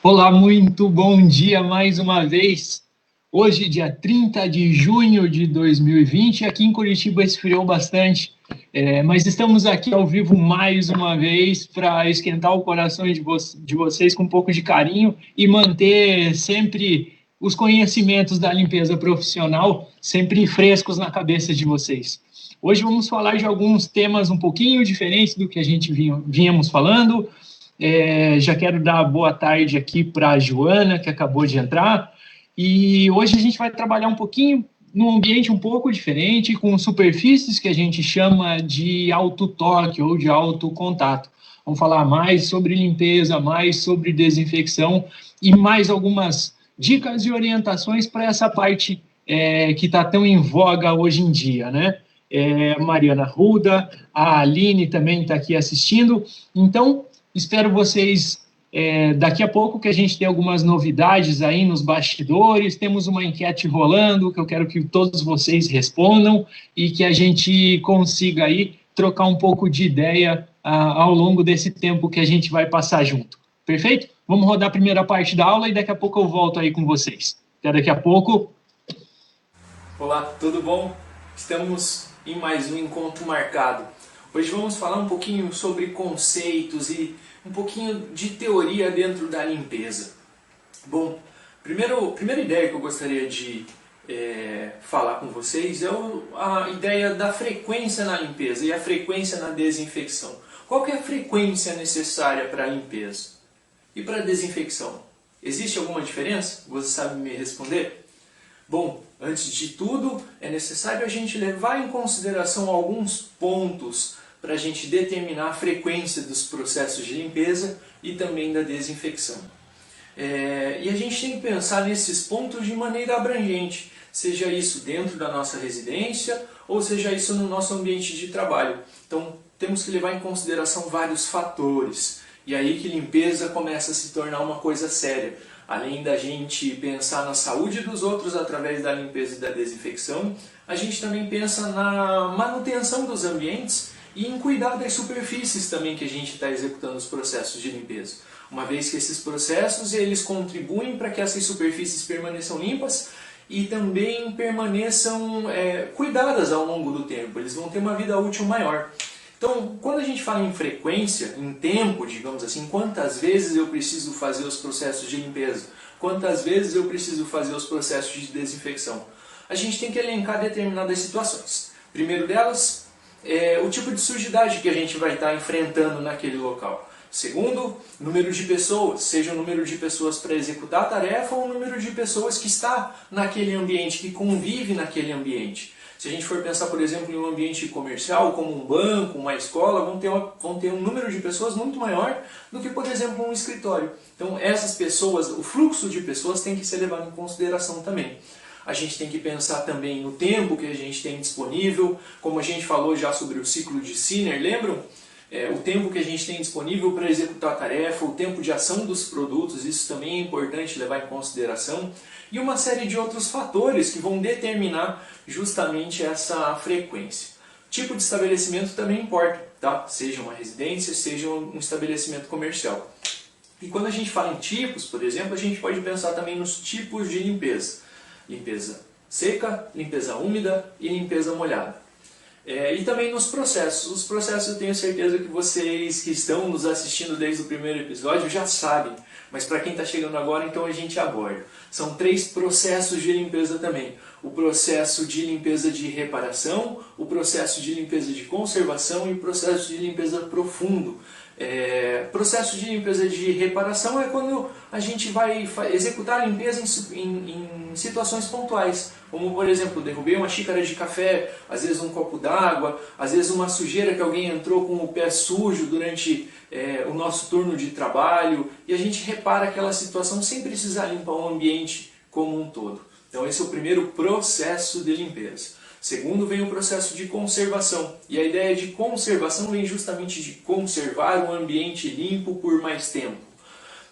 Olá, muito bom dia mais uma vez. Hoje, dia 30 de junho de 2020, aqui em Curitiba esfriou bastante, mas estamos aqui ao vivo mais uma vez para esquentar o coração de vocês com um pouco de carinho e manter sempre os conhecimentos da limpeza profissional sempre frescos na cabeça de vocês. Hoje vamos falar de alguns temas um pouquinho diferentes do que a gente vínhamos falando. Já quero dar boa tarde aqui para a Joana, que acabou de entrar. E hoje a gente vai trabalhar um pouquinho num ambiente um pouco diferente, com superfícies que a gente chama de autotoque ou de autocontato. Vamos falar mais sobre limpeza, mais sobre desinfecção e mais algumas dicas e orientações para essa parte que está tão em voga hoje em dia, né? Mariana Ruda, a Aline também está aqui assistindo. Então, espero vocês daqui a pouco, que a gente tem algumas novidades aí nos bastidores. Temos uma enquete rolando que eu quero que todos vocês respondam e que a gente consiga aí trocar um pouco de ideia ao longo desse tempo que a gente vai passar junto. Perfeito? Vamos rodar a primeira parte da aula e daqui a pouco eu volto aí com vocês. Até daqui a pouco. Olá, tudo bom? Estamos em mais um encontro marcado. Hoje vamos falar um pouquinho sobre conceitos e um pouquinho de teoria dentro da limpeza. Bom, primeira ideia que eu gostaria de falar com vocês é a ideia da frequência na limpeza e a frequência na desinfecção. Qual que é a frequência necessária para a limpeza? E para a desinfecção? Existe alguma diferença? Você sabe me responder? Bom, antes de tudo, é necessário a gente levar em consideração alguns pontos para a gente determinar a frequência dos processos de limpeza e também da desinfecção. E a gente tem que pensar nesses pontos de maneira abrangente, seja isso dentro da nossa residência ou seja isso no nosso ambiente de trabalho. Então, temos que levar em consideração vários fatores. E aí que limpeza começa a se tornar uma coisa séria. Além da gente pensar na saúde dos outros através da limpeza e da desinfecção, a gente também pensa na manutenção dos ambientes e em cuidar das superfícies também que a gente está executando os processos de limpeza. Uma vez que esses processos eles contribuem para que essas superfícies permaneçam limpas e também permaneçam cuidadas ao longo do tempo. Eles vão ter uma vida útil maior. Então, quando a gente fala em frequência, em tempo, digamos assim, quantas vezes eu preciso fazer os processos de limpeza, quantas vezes eu preciso fazer os processos de desinfecção, a gente tem que elencar determinadas situações. Primeiro delas, é o tipo de sujidade que a gente vai estar enfrentando naquele local. Segundo, número de pessoas, seja o número de pessoas para executar a tarefa ou o número de pessoas que está naquele ambiente, que convive naquele ambiente. Se a gente for pensar, por exemplo, em um ambiente comercial, como um banco, uma escola, vão ter um número de pessoas muito maior do que, por exemplo, um escritório. Então, essas pessoas, o fluxo de pessoas tem que ser levado em consideração também. A gente tem que pensar também no tempo que a gente tem disponível, como a gente falou já sobre o ciclo de Sinner, lembram? O tempo que a gente tem disponível para executar a tarefa, o tempo de ação dos produtos, isso também é importante levar em consideração. E uma série de outros fatores que vão determinar justamente essa frequência. Tipo de estabelecimento também importa, tá? Seja uma residência, seja um estabelecimento comercial. E quando a gente fala em tipos, por exemplo, a gente pode pensar também nos tipos de limpeza. Limpeza seca, limpeza úmida e limpeza molhada. E também nos processos. Os processos eu tenho certeza que vocês que estão nos assistindo desde o primeiro episódio já sabem, mas para quem está chegando agora, então a gente aborda. São 3 processos de limpeza também. O processo de limpeza de reparação, o processo de limpeza de conservação e o processo de limpeza profundo. Processo de limpeza de reparação é quando a gente vai executar a limpeza em situações pontuais, como por exemplo, derrubei uma xícara de café, às vezes um copo d'água, às vezes uma sujeira que alguém entrou com o pé sujo durante o nosso turno de trabalho, e a gente repara aquela situação sem precisar limpar o ambiente como um todo. Então esse é o primeiro processo de limpeza. Segundo, vem o processo de conservação. E a ideia de conservação vem justamente de conservar o ambiente limpo por mais tempo.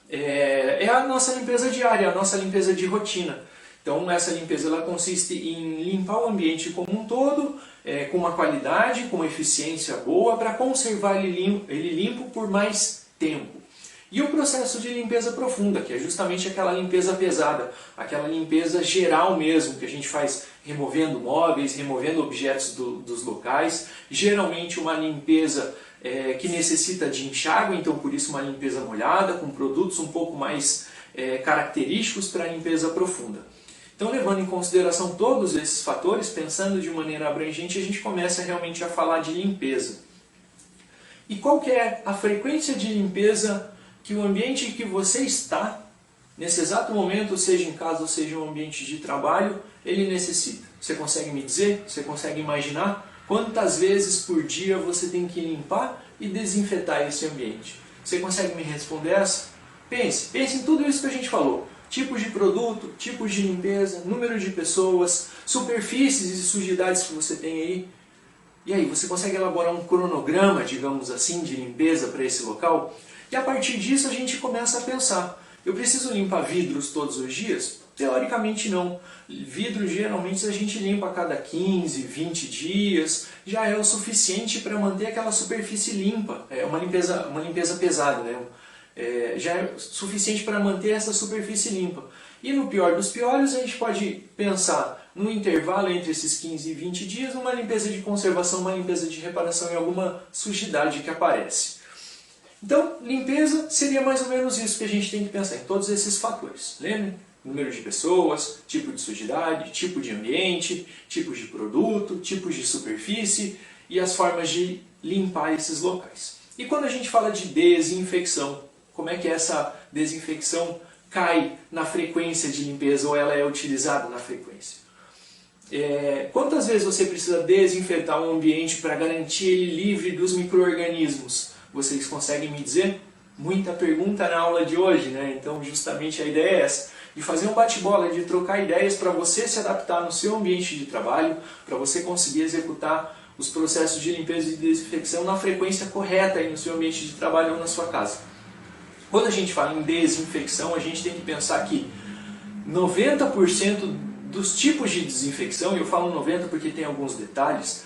É a nossa limpeza diária, a nossa limpeza de rotina. Então essa limpeza ela consiste em limpar o ambiente como um todo, com uma qualidade, com uma eficiência boa, para conservar ele limpo por mais tempo. E o processo de limpeza profunda, que é justamente aquela limpeza pesada, aquela limpeza geral mesmo, que a gente faz removendo móveis, removendo objetos dos locais. Geralmente uma limpeza que necessita de enxágue, então por isso uma limpeza molhada, com produtos um pouco mais característicos para a limpeza profunda. Então, levando em consideração todos esses fatores, pensando de maneira abrangente, a gente começa realmente a falar de limpeza. E qual que é a frequência de limpeza que o ambiente em que você está, nesse exato momento, seja em casa ou seja um ambiente de trabalho, ele necessita? Você consegue me dizer? Você consegue imaginar quantas vezes por dia você tem que limpar e desinfetar esse ambiente? Você consegue me responder essa? Pense em tudo isso que a gente falou. Tipos de produto, tipos de limpeza, número de pessoas, superfícies e sujidades que você tem aí. E aí, você consegue elaborar um cronograma, digamos assim, de limpeza para esse local? E a partir disso a gente começa a pensar, eu preciso limpar vidros todos os dias? Teoricamente não. Vidro geralmente a gente limpa a cada 15, 20 dias, já é o suficiente para manter aquela superfície limpa. É uma limpeza pesada, né? Já é suficiente para manter essa superfície limpa. E no pior dos piores, a gente pode pensar no intervalo entre esses 15 e 20 dias, uma limpeza de conservação, uma limpeza de reparação em alguma sujidade que aparece. Então, limpeza seria mais ou menos isso que a gente tem que pensar, em todos esses fatores. Lembre? Número de pessoas, tipo de sujidade, tipo de ambiente, tipos de produto, tipos de superfície e as formas de limpar esses locais. E quando a gente fala de desinfecção, como é que essa desinfecção cai na frequência de limpeza ou ela é utilizada na frequência? Quantas vezes você precisa desinfetar um ambiente para garantir ele livre dos micro-organismos? Vocês conseguem me dizer? Muita pergunta na aula de hoje, né? Então justamente a ideia é essa, de fazer um bate-bola, de trocar ideias para você se adaptar no seu ambiente de trabalho, para você conseguir executar os processos de limpeza e desinfecção na frequência correta aí no seu ambiente de trabalho ou na sua casa. Quando a gente fala em desinfecção, a gente tem que pensar que 90% dos tipos de desinfecção, e eu falo 90% porque tem alguns detalhes,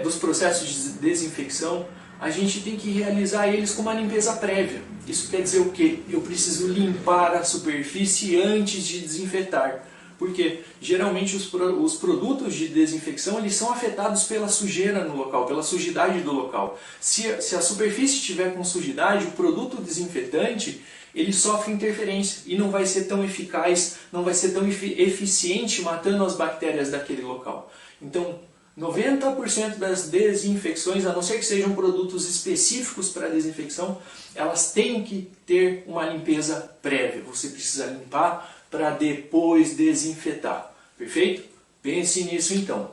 dos processos de desinfecção, a gente tem que realizar eles com uma limpeza prévia. Isso quer dizer o quê? Eu preciso limpar a superfície antes de desinfetar. Porque geralmente os produtos de desinfecção eles são afetados pela sujeira no local, pela sujidade do local. Se a superfície estiver com sujidade, o produto desinfetante ele sofre interferência e não vai ser tão eficaz, não vai ser tão eficiente matando as bactérias daquele local. Então, 90% das desinfecções, a não ser que sejam produtos específicos para desinfecção, elas têm que ter uma limpeza prévia. Você precisa limpar para depois desinfetar. Perfeito? Pense nisso então.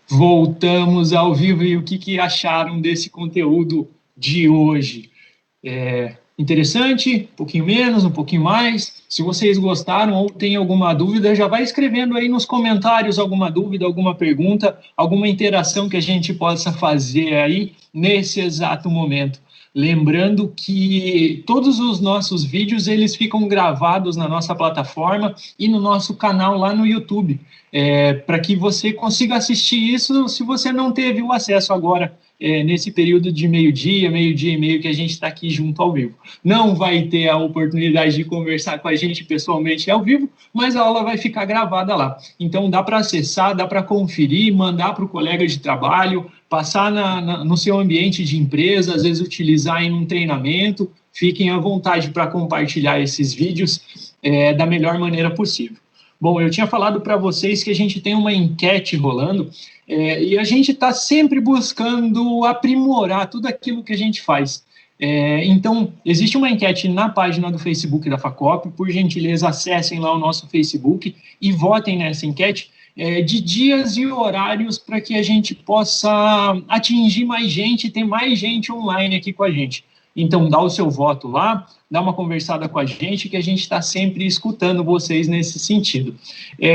Voltamos ao vivo e o que acharam desse conteúdo de hoje? Interessante? Um pouquinho menos, um pouquinho mais? Se vocês gostaram ou têm alguma dúvida, já vai escrevendo aí nos comentários alguma dúvida, alguma pergunta, alguma interação que a gente possa fazer aí nesse exato momento. Lembrando que todos os nossos vídeos eles ficam gravados na nossa plataforma e no nosso canal lá no YouTube, para que você consiga assistir isso se você não teve o acesso agora, nesse período de meio-dia e meio que a gente está aqui junto ao vivo. Não vai ter a oportunidade de conversar com a gente pessoalmente ao vivo, mas a aula vai ficar gravada lá. Então dá para acessar, dá para conferir, mandar para o colega de trabalho, passar no seu ambiente de empresa, às vezes utilizar em um treinamento. Fiquem à vontade para compartilhar esses vídeos da melhor maneira possível. Bom, eu tinha falado para vocês que a gente tem uma enquete rolando e a gente está sempre buscando aprimorar tudo aquilo que a gente faz. Então, existe uma enquete na página do Facebook da Facop. Por gentileza, acessem lá o nosso Facebook e votem nessa enquete de dias e horários para que a gente possa atingir mais gente, ter mais gente online aqui com a gente. Então, dá o seu voto lá, dá uma conversada com a gente, que a gente está sempre escutando vocês nesse sentido.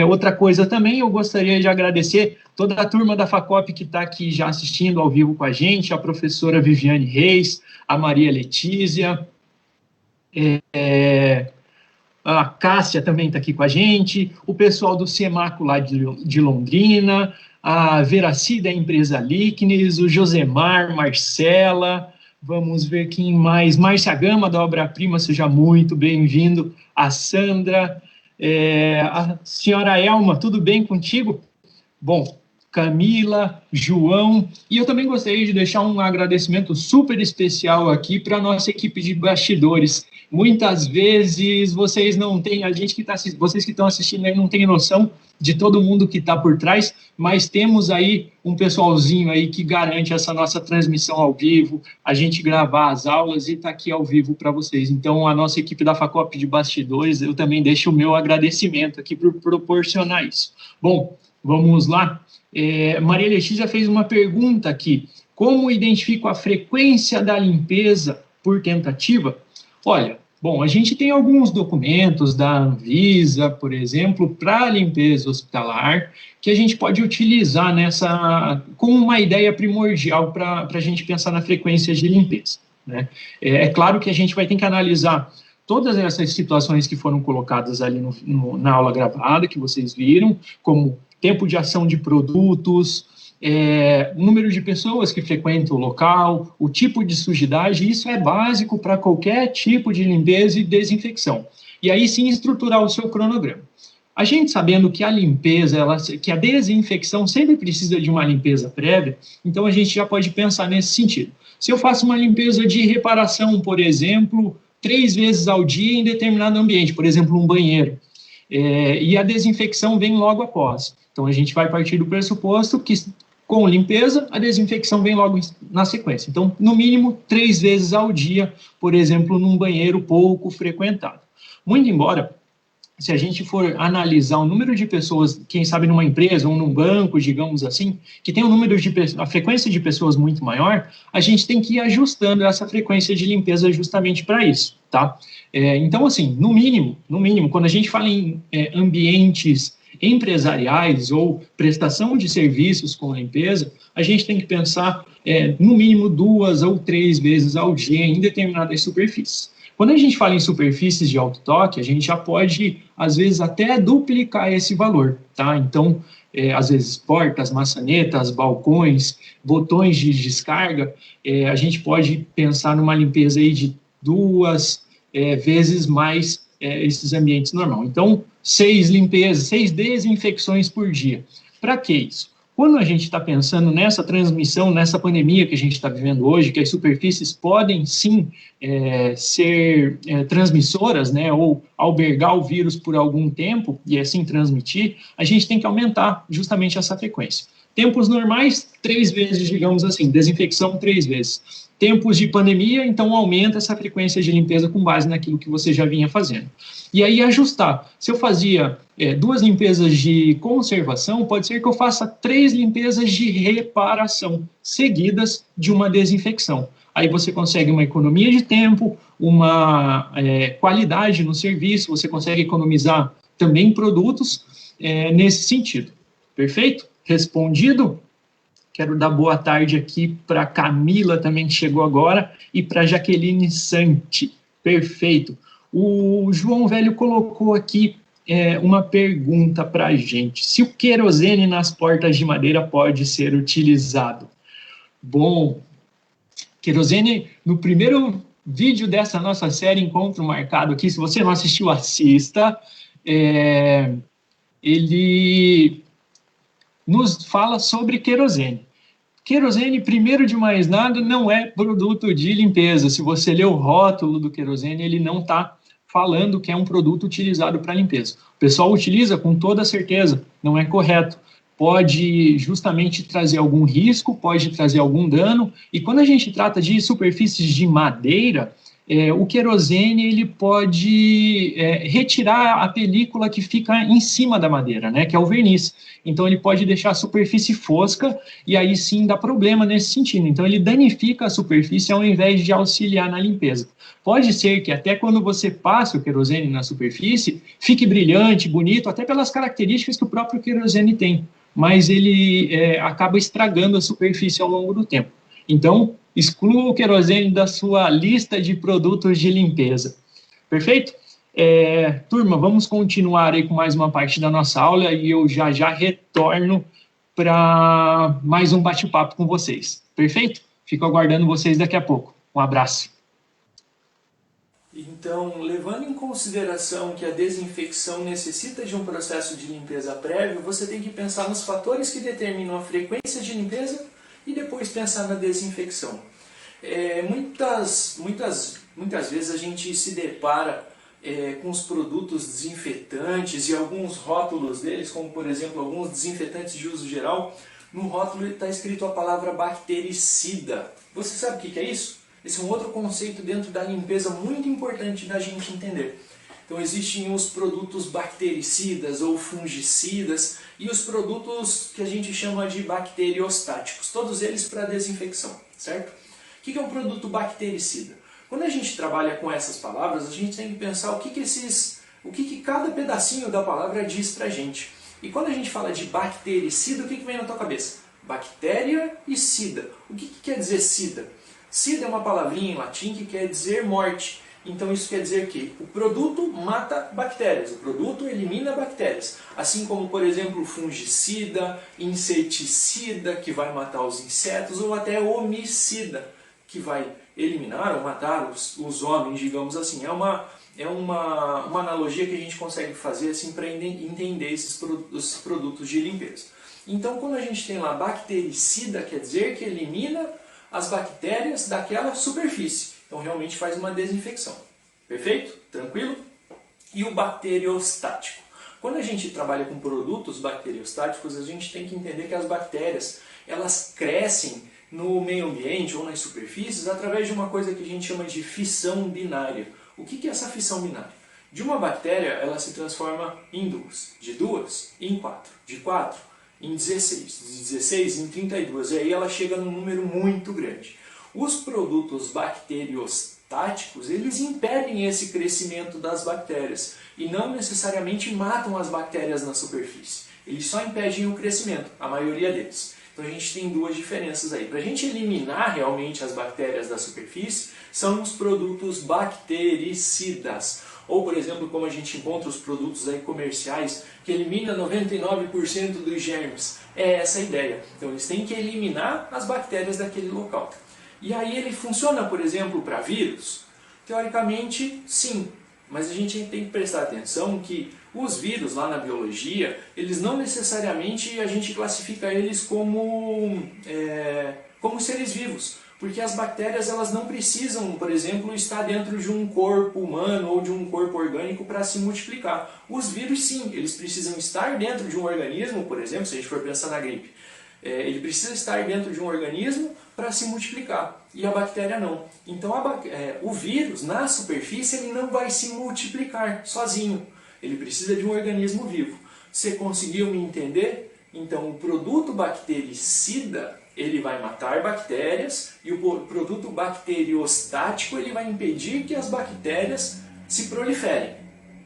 Outra coisa também, eu gostaria de agradecer toda a turma da Facop que está aqui já assistindo ao vivo com a gente, a professora Viviane Reis, a Maria Letícia, A Cássia também está aqui com a gente, o pessoal do Semaco lá de Londrina, a Veraci da empresa Licknes, o Josemar, Marcela, vamos ver quem mais, Márcia Gama da Obra Prima, seja muito bem-vindo, a Sandra, a senhora Elma, tudo bem contigo? Bom, Camila, João, e eu também gostaria de deixar um agradecimento super especial aqui para a nossa equipe de bastidores. Muitas vezes vocês não têm, vocês que estão assistindo aí não têm noção de todo mundo que está por trás, mas temos aí um pessoalzinho aí que garante essa nossa transmissão ao vivo, a gente gravar as aulas e está aqui ao vivo para vocês. Então, a nossa equipe da Facop de bastidores, eu também deixo o meu agradecimento aqui por proporcionar isso. Bom, vamos lá. Maria Letícia fez uma pergunta aqui. Como identifico a frequência da limpeza por tentativa? Olha, bom, a gente tem alguns documentos da Anvisa, por exemplo, para limpeza hospitalar, que a gente pode utilizar como uma ideia primordial para a gente pensar na frequência de limpeza, né? É claro que a gente vai ter que analisar todas essas situações que foram colocadas ali na aula gravada, que vocês viram, como tempo de ação de produtos, o número de pessoas que frequentam o local, o tipo de sujidade, isso é básico para qualquer tipo de limpeza e desinfecção. E aí sim estruturar o seu cronograma. A gente sabendo que a limpeza, que a desinfecção sempre precisa de uma limpeza prévia, então a gente já pode pensar nesse sentido. Se eu faço uma limpeza de reparação, por exemplo, 3 vezes ao dia em determinado ambiente, por exemplo, um banheiro, e a desinfecção vem logo após. Então, a gente vai partir do pressuposto que, com limpeza, a desinfecção vem logo na sequência. Então, no mínimo, 3 vezes ao dia, por exemplo, num banheiro pouco frequentado. Muito embora, se a gente for analisar o número de pessoas, quem sabe numa empresa ou num banco, digamos assim, que tem a frequência de pessoas muito maior, a gente tem que ir ajustando essa frequência de limpeza justamente para isso, tá? Então, assim, no mínimo, quando a gente fala em ambientes empresariais ou prestação de serviços com limpeza, a gente tem que pensar no mínimo 2 ou 3 vezes ao dia em determinadas superfícies. Quando a gente fala em superfícies de alto toque, a gente já pode, às vezes, até duplicar esse valor, tá? Então, às vezes, portas, maçanetas, balcões, botões de descarga, a gente pode pensar numa limpeza aí de 2 vezes mais esses ambientes normal. Então, 6 limpezas, 6 desinfecções por dia. Para que isso? Quando a gente está pensando nessa transmissão, nessa pandemia que a gente está vivendo hoje, que as superfícies podem sim ser transmissoras, né, ou albergar o vírus por algum tempo e assim transmitir, a gente tem que aumentar justamente essa frequência. Tempos normais, 3 vezes, digamos assim, desinfecção 3 vezes. Tempos de pandemia, então aumenta essa frequência de limpeza com base naquilo que você já vinha fazendo. E aí ajustar. Se eu fazia 2 limpezas de conservação, pode ser que eu faça 3 limpezas de reparação, seguidas de uma desinfecção. Aí você consegue uma economia de tempo, uma qualidade no serviço, você consegue economizar também produtos nesse sentido. Perfeito? Respondido? Quero dar boa tarde aqui para Camila, também que chegou agora, e para Jaqueline Santi. Perfeito. O João Velho colocou aqui uma pergunta para a gente. Se o querosene nas portas de madeira pode ser utilizado? Bom, querosene, no primeiro vídeo dessa nossa série Encontro Marcado aqui, se você não assistiu, assista. Ele nos fala sobre querosene. Querosene, primeiro de mais nada, não é produto de limpeza. Se você ler o rótulo do querosene, ele não está falando que é um produto utilizado para limpeza. O pessoal utiliza com toda certeza, não é correto. Pode justamente trazer algum risco, pode trazer algum dano. E quando a gente trata de superfícies de madeira, o querosene ele pode retirar a película que fica em cima da madeira, né, que é o verniz. Então, ele pode deixar a superfície fosca e aí sim dá problema nesse sentido. Então, ele danifica a superfície ao invés de auxiliar na limpeza. Pode ser que até quando você passa o querosene na superfície, fique brilhante, bonito, até pelas características que o próprio querosene tem, mas ele acaba estragando a superfície ao longo do tempo. Então, exclua o querosene da sua lista de produtos de limpeza. Perfeito? Turma, vamos continuar aí com mais uma parte da nossa aula e eu já retorno para mais um bate-papo com vocês. Perfeito? Fico aguardando vocês daqui a pouco. Um abraço. Então, levando em consideração que a desinfecção necessita de um processo de limpeza prévio, você tem que pensar nos fatores que determinam a frequência de limpeza e depois pensar na desinfecção. Muitas vezes a gente se depara com os produtos desinfetantes e alguns rótulos deles, como por exemplo alguns desinfetantes de uso geral, no rótulo está escrito a palavra bactericida. Você sabe o que é isso? Esse é um outro conceito dentro da limpeza muito importante da gente entender. Então existem os produtos bactericidas ou fungicidas e os produtos que a gente chama de bacteriostáticos, todos eles para desinfecção, certo? O que é um produto bactericida? Quando a gente trabalha com essas palavras, a gente tem que pensar o que cada pedacinho da palavra diz pra gente. E quando a gente fala de bactericida, o que vem na tua cabeça? Bactéria e sida. O que quer dizer sida? Sida é uma palavrinha em latim que quer dizer morte. Então isso quer dizer que o produto mata bactérias, o produto elimina bactérias. Assim como, por exemplo, fungicida, inseticida, que vai matar os insetos, ou até homicida, que vai eliminar ou matar os homens, digamos assim. É uma analogia que a gente consegue fazer assim, para entender os produtos de limpeza. Então, quando a gente tem lá bactericida, quer dizer que elimina as bactérias daquela superfície. Então, realmente faz uma desinfecção. Perfeito? Tranquilo? E o bacteriostático? Quando a gente trabalha com produtos bacteriostáticos, a gente tem que entender que as bactérias, elas crescem no meio ambiente ou nas superfícies através de uma coisa que a gente chama de fissão binária. O que é essa fissão binária? De uma bactéria, ela se transforma em duas, de duas em quatro, de 4 em 16, de 16 em 32, e aí ela chega num número muito grande. Os produtos bacteriostáticos, eles impedem esse crescimento das bactérias e não necessariamente matam as bactérias na superfície. Eles só impedem o crescimento, a maioria deles. Então a gente tem duas diferenças aí. Para a gente eliminar realmente as bactérias da superfície, são os produtos bactericidas. Ou, por exemplo, como a gente encontra os produtos aí comerciais que eliminam 99% dos germes. É essa a ideia. Então eles têm que eliminar as bactérias daquele local. E aí ele funciona, por exemplo, para vírus? Teoricamente, sim. Mas a gente tem que prestar atenção que os vírus lá na biologia, eles não necessariamente a gente classifica eles como seres vivos. Porque as bactérias elas não precisam, por exemplo, estar dentro de um corpo humano ou de um corpo orgânico para se multiplicar. Os vírus sim, eles precisam estar dentro de um organismo, por exemplo, se a gente for pensar na gripe. Ele precisa estar dentro de um organismo para se multiplicar, e a bactéria não. Então o vírus, na superfície, ele não vai se multiplicar sozinho. Ele precisa de um organismo vivo. Você conseguiu me entender? Então o produto bactericida, ele vai matar bactérias, e o produto bacteriostático ele vai impedir que as bactérias se proliferem.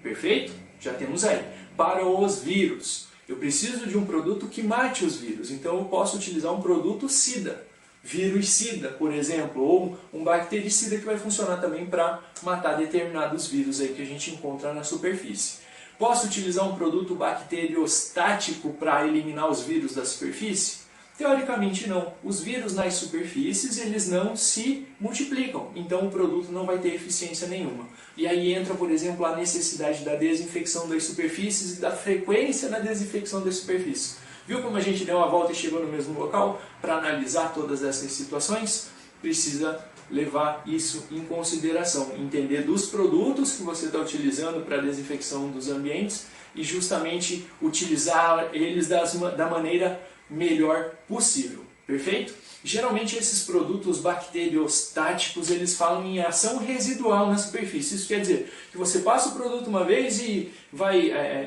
Perfeito? Já temos aí. Para os vírus, eu preciso de um produto que mate os vírus, então eu posso utilizar um produto sida, vírus-sida, por exemplo, ou um bactericida que vai funcionar também para matar determinados vírus aí que a gente encontra na superfície. Posso utilizar um produto bacteriostático para eliminar os vírus da superfície? Teoricamente não. Os vírus nas superfícies eles não se multiplicam, então o produto não vai ter eficiência nenhuma. E aí entra, por exemplo, a necessidade da desinfecção das superfícies e da frequência na desinfecção das superfícies. Viu como a gente deu uma volta e chegou no mesmo local? Para analisar todas essas situações, precisa levar isso em consideração, entender dos produtos que você está utilizando para a desinfecção dos ambientes e justamente utilizar eles da maneira melhor possível. Perfeito? Geralmente esses produtos bacteriostáticos eles falam em ação residual na superfície. Isso quer dizer que você passa o produto uma vez e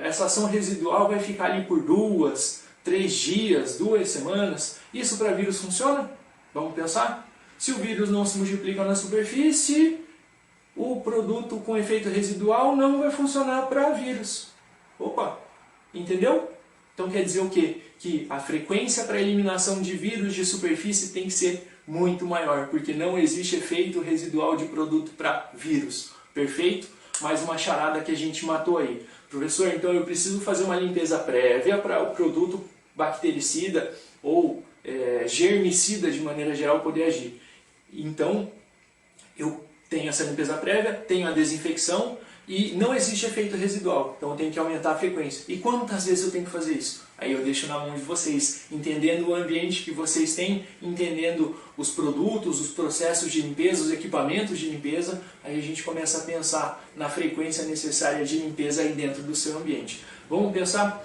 essa ação residual vai ficar ali por 2, 3 dias, 2 semanas. Isso para vírus funciona? Vamos pensar? Se o vírus não se multiplica na superfície, o produto com efeito residual não vai funcionar para vírus. Opa! Entendeu? Então quer dizer o quê? Que a frequência para a eliminação de vírus de superfície tem que ser muito maior, porque não existe efeito residual de produto para vírus. Perfeito? mais uma charada que a gente matou aí. Professor, então eu preciso fazer uma limpeza prévia para o produto bactericida ou germicida de maneira geral poder agir. Então, eu tenho essa limpeza prévia, tenho a desinfecção e não existe efeito residual, então eu tenho que aumentar a frequência. E quantas vezes eu tenho que fazer isso? Aí eu deixo na mão de vocês, entendendo o ambiente que vocês têm, entendendo os produtos, os processos de limpeza, os equipamentos de limpeza, aí a gente começa a pensar na frequência necessária de limpeza aí dentro do seu ambiente. Vamos pensar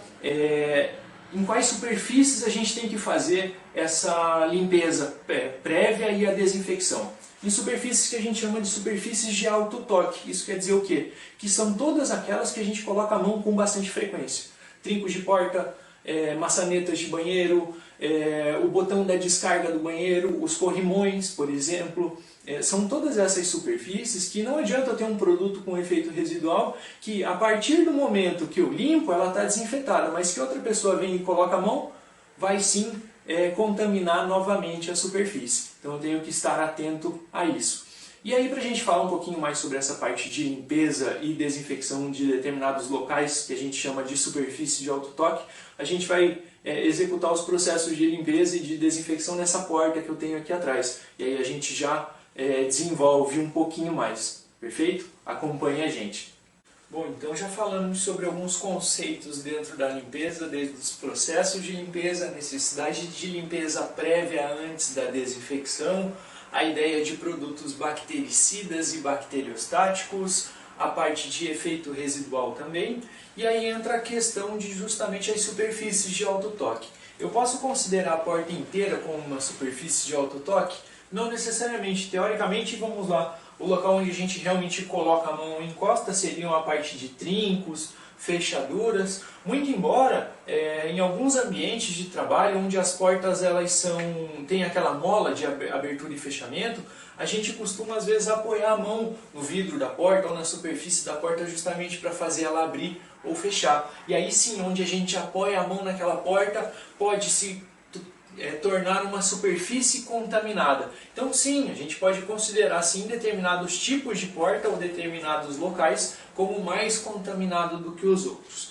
em quais superfícies a gente tem que fazer essa limpeza prévia e a desinfecção. Em superfícies que a gente chama de superfícies de alto toque. Isso quer dizer o quê? Que são todas aquelas que a gente coloca a mão com bastante frequência. Trincos de porta, maçanetas de banheiro, o botão da descarga do banheiro, os corrimões, por exemplo. São todas essas superfícies que não adianta eu ter um produto com efeito residual que a partir do momento que eu limpo ela está desinfetada, mas que outra pessoa vem e coloca a mão, vai sim contaminar novamente a superfície. Então eu tenho que estar atento a isso. E aí, para a gente falar um pouquinho mais sobre essa parte de limpeza e desinfecção de determinados locais, que a gente chama de superfície de alto toque, a gente vai executar os processos de limpeza e de desinfecção nessa porta que eu tenho aqui atrás. E aí a gente já desenvolve um pouquinho mais. Perfeito? Acompanhe a gente. Bom, então já falamos sobre alguns conceitos dentro da limpeza, desde os processos de limpeza, a necessidade de limpeza prévia antes da desinfecção, a ideia de produtos bactericidas e bacteriostáticos, a parte de efeito residual também, e aí entra a questão de justamente as superfícies de alto toque. Eu posso considerar a porta inteira como uma superfície de alto toque? Não necessariamente. Teoricamente, vamos lá, o local onde a gente realmente coloca a mão e encosta seria a parte de trincos, fechaduras, muito embora em alguns ambientes de trabalho onde as portas têm aquela mola de abertura e fechamento, a gente costuma às vezes apoiar a mão no vidro da porta ou na superfície da porta justamente para fazer ela abrir ou fechar. E aí sim, onde a gente apoia a mão naquela porta, pode se tornar uma superfície contaminada. Então sim, a gente pode considerar sim determinados tipos de porta ou determinados locais como mais contaminado do que os outros.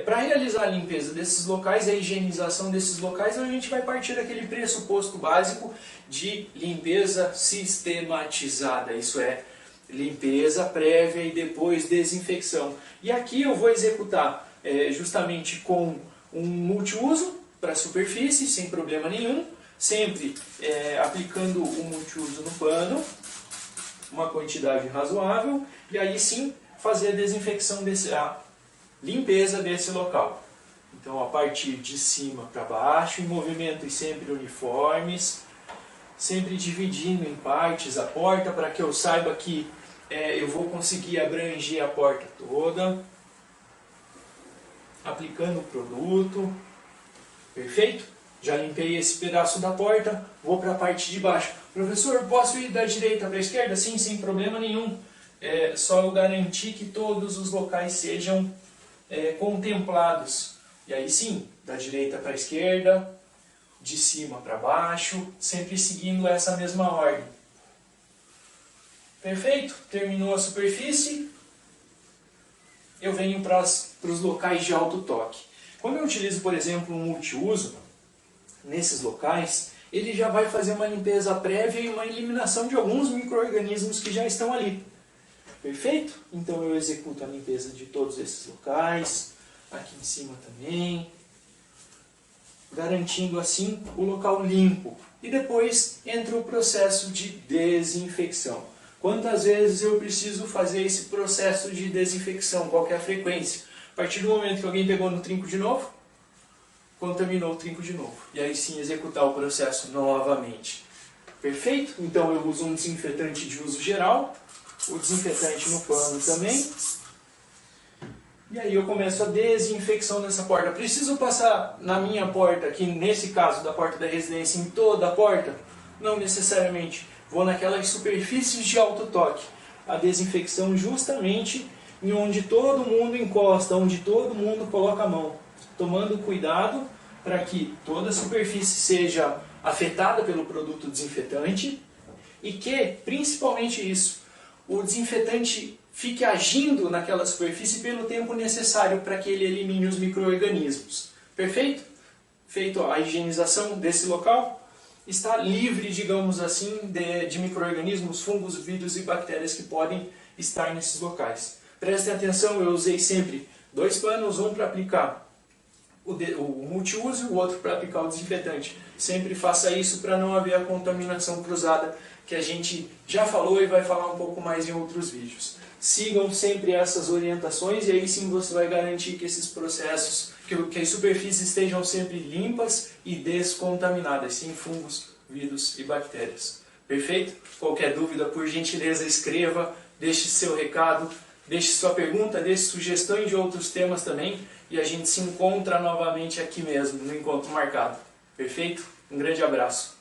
Para realizar a limpeza desses locais e a higienização desses locais, a gente vai partir daquele pressuposto básico de limpeza sistematizada, isso é, limpeza prévia e depois desinfecção. E aqui eu vou executar justamente com um multiuso para a superfície, sem problema nenhum, sempre aplicando o multiuso no pano, uma quantidade razoável, e aí sim fazer a desinfecção a limpeza desse local. Então a partir de cima para baixo, em movimentos sempre uniformes, sempre dividindo em partes a porta para que eu saiba que eu vou conseguir abranger a porta toda, aplicando o produto. Perfeito? Já limpei esse pedaço da porta, vou para a parte de baixo. Professor, posso ir da direita para a esquerda? Sim, sem problema nenhum. Só eu garantir que todos os locais sejam contemplados. E aí sim, da direita para a esquerda, de cima para baixo, sempre seguindo essa mesma ordem. Perfeito? Terminou a superfície, eu venho para os locais de alto toque. Quando eu utilizo, por exemplo, um multiuso, nesses locais, ele já vai fazer uma limpeza prévia e uma eliminação de alguns micro-organismos que já estão ali. Perfeito? Então eu executo a limpeza de todos esses locais, aqui em cima também, garantindo assim o local limpo. E depois entra o processo de desinfecção. Quantas vezes eu preciso fazer esse processo de desinfecção? Qual que é a frequência? A partir do momento que alguém pegou no trinco de novo, contaminou o trinco de novo. E aí sim executar o processo novamente. Perfeito? Então eu uso um desinfetante de uso geral, o desinfetante no pano também. E aí eu começo a desinfecção dessa porta. Preciso passar na minha porta, aqui nesse caso da porta da residência, em toda a porta? Não necessariamente. Vou naquelas superfícies de alto toque. A desinfecção justamente em onde todo mundo encosta, onde todo mundo coloca a mão, tomando cuidado para que toda a superfície seja afetada pelo produto desinfetante e que, principalmente isso, o desinfetante fique agindo naquela superfície pelo tempo necessário para que ele elimine os micro-organismos. Perfeito? Feito a higienização desse local, está livre, digamos assim, de micro-organismos, fungos, vírus e bactérias que podem estar nesses locais. Prestem atenção, eu usei sempre 2 panos, um para aplicar o multiuso e o outro para aplicar o desinfetante. Sempre faça isso para não haver a contaminação cruzada que a gente já falou e vai falar um pouco mais em outros vídeos. Sigam sempre essas orientações e aí sim você vai garantir que esses processos, que as superfícies estejam sempre limpas e descontaminadas, sem fungos, vírus e bactérias. Perfeito? Qualquer dúvida, por gentileza, escreva, deixe seu recado, deixe sua pergunta, deixe sugestões de outros temas também e a gente se encontra novamente aqui mesmo, no Encontro Marcado. Perfeito? Um grande abraço.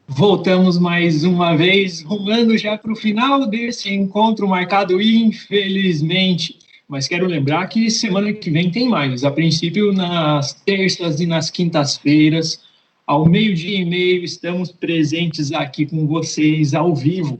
Voltamos mais uma vez, rumando já para o final desse encontro marcado, infelizmente. Mas quero lembrar que semana que vem tem mais. A princípio, nas terças e nas quintas-feiras, ao 12:30, estamos presentes aqui com vocês ao vivo.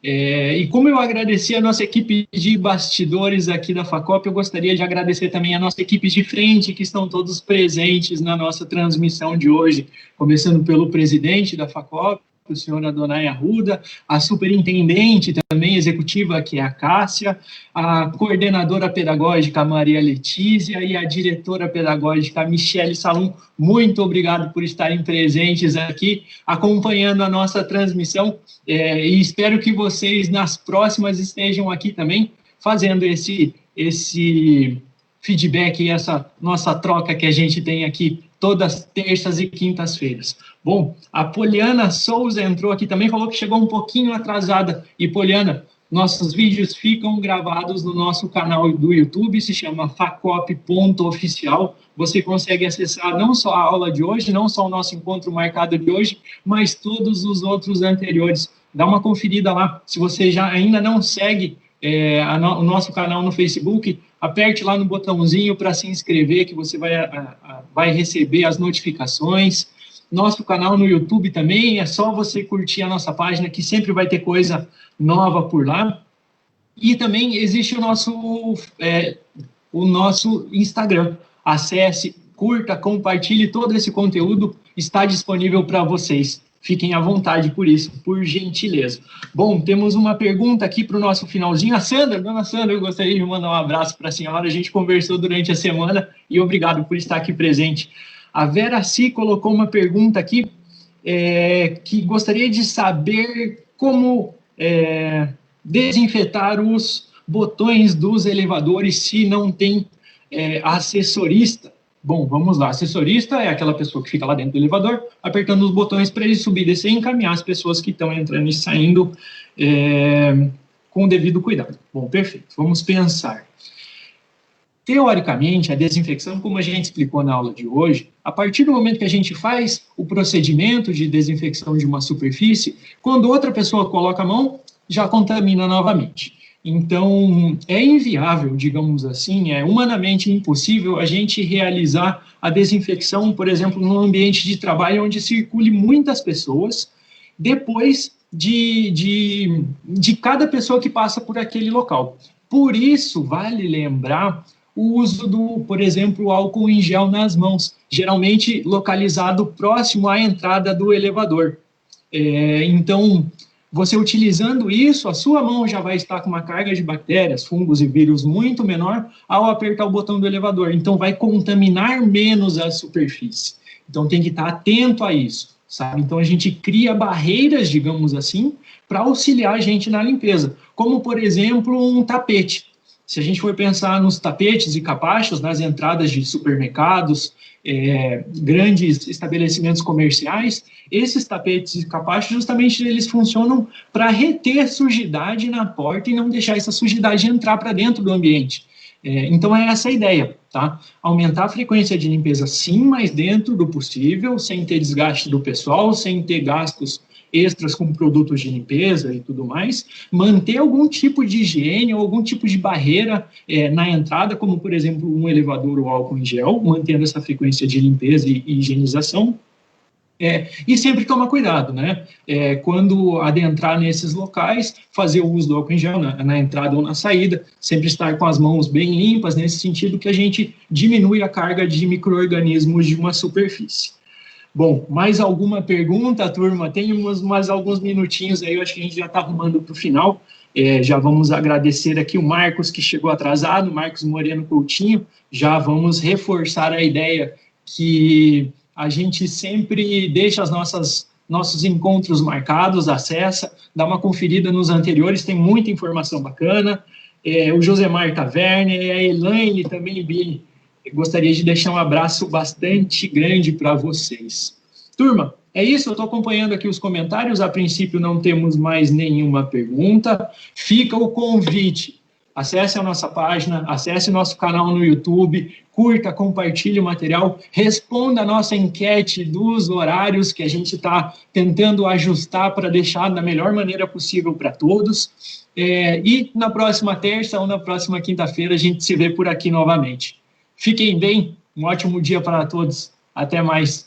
E como eu agradeci a nossa equipe de bastidores aqui da Facop, eu gostaria de agradecer também a nossa equipe de frente, que estão todos presentes na nossa transmissão de hoje, começando pelo presidente da Facop, o senhor Adonai Arruda, a superintendente também executiva, que é a Cássia, a coordenadora pedagógica, Maria Letícia, e a diretora pedagógica, Michele Salum. Muito obrigado por estarem presentes aqui, acompanhando a nossa transmissão, e espero que vocês, nas próximas, estejam aqui também, fazendo esse feedback e essa nossa troca que a gente tem aqui todas terças e quintas-feiras. Bom, a Poliana Souza entrou aqui também, falou que chegou um pouquinho atrasada. E, Poliana, nossos vídeos ficam gravados no nosso canal do YouTube, se chama facop.oficial. Você consegue acessar não só a aula de hoje, não só o nosso encontro marcado de hoje, mas todos os outros anteriores. Dá uma conferida lá. Se você já ainda não segue o nosso canal no Facebook, aperte lá no botãozinho para se inscrever, que você vai receber as notificações. Nosso canal no YouTube também, é só você curtir a nossa página, que sempre vai ter coisa nova por lá. E também existe o nosso Instagram. Acesse, curta, compartilhe todo esse conteúdo, está disponível para vocês. Fiquem à vontade por isso, por gentileza. Bom, temos uma pergunta aqui para o nosso finalzinho. A Sandra, dona Sandra, eu gostaria de mandar um abraço para a senhora. A gente conversou durante a semana e obrigado por estar aqui presente. A Vera Si colocou uma pergunta aqui, que gostaria de saber como desinfetar os botões dos elevadores se não tem assessorista. Bom, vamos lá. Assessorista é aquela pessoa que fica lá dentro do elevador, apertando os botões para ele subir, descer e encaminhar as pessoas que estão entrando e saindo com o devido cuidado. Bom, perfeito. Vamos pensar. Teoricamente, a desinfecção, como a gente explicou na aula de hoje, a partir do momento que a gente faz o procedimento de desinfecção de uma superfície, quando outra pessoa coloca a mão, já contamina novamente. Então, é inviável, digamos assim, é humanamente impossível a gente realizar a desinfecção, por exemplo, num ambiente de trabalho onde circule muitas pessoas, depois de cada pessoa que passa por aquele local. Por isso, vale lembrar o uso do, por exemplo, álcool em gel nas mãos, geralmente localizado próximo à entrada do elevador. Então, você utilizando isso, a sua mão já vai estar com uma carga de bactérias, fungos e vírus muito menor ao apertar o botão do elevador. Então, vai contaminar menos a superfície. Então, tem que estar atento a isso, sabe? Então, a gente cria barreiras, digamos assim, para auxiliar a gente na limpeza. Como, por exemplo, um tapete. Se a gente for pensar nos tapetes e capachos nas entradas de supermercados, grandes estabelecimentos comerciais, esses tapetes e capachos, justamente, eles funcionam para reter sujidade na porta e não deixar essa sujidade entrar para dentro do ambiente. Então, é essa a ideia, tá? Aumentar a frequência de limpeza, sim, mas dentro do possível, sem ter desgaste do pessoal, sem ter gastos extras com produtos de limpeza e tudo mais, manter algum tipo de higiene ou algum tipo de barreira na entrada, como, por exemplo, um elevador ou álcool em gel, mantendo essa frequência de limpeza e higienização. E sempre tomar cuidado, né? Quando adentrar nesses locais, fazer o uso do álcool em gel na entrada ou na saída, sempre estar com as mãos bem limpas, nesse sentido que a gente diminui a carga de micro-organismos de uma superfície. Bom, mais alguma pergunta, turma? Temos mais alguns minutinhos aí, eu acho que a gente já está arrumando para o final. Já vamos agradecer aqui o Marcos, que chegou atrasado, Marcos Moreno Coutinho. Já vamos reforçar a ideia que a gente sempre deixa nossos encontros marcados, acessa, dá uma conferida nos anteriores, tem muita informação bacana. O Josemar Taverne, a Elaine também, Bini, gostaria de deixar um abraço bastante grande para vocês. Turma, é isso, eu estou acompanhando aqui os comentários, a princípio não temos mais nenhuma pergunta. Fica o convite, acesse a nossa página, acesse nosso canal no YouTube, curta, compartilhe o material, responda a nossa enquete dos horários que a gente está tentando ajustar para deixar da melhor maneira possível para todos. E na próxima terça ou na próxima quinta-feira a gente se vê por aqui novamente. Fiquem bem, um ótimo dia para todos. Até mais.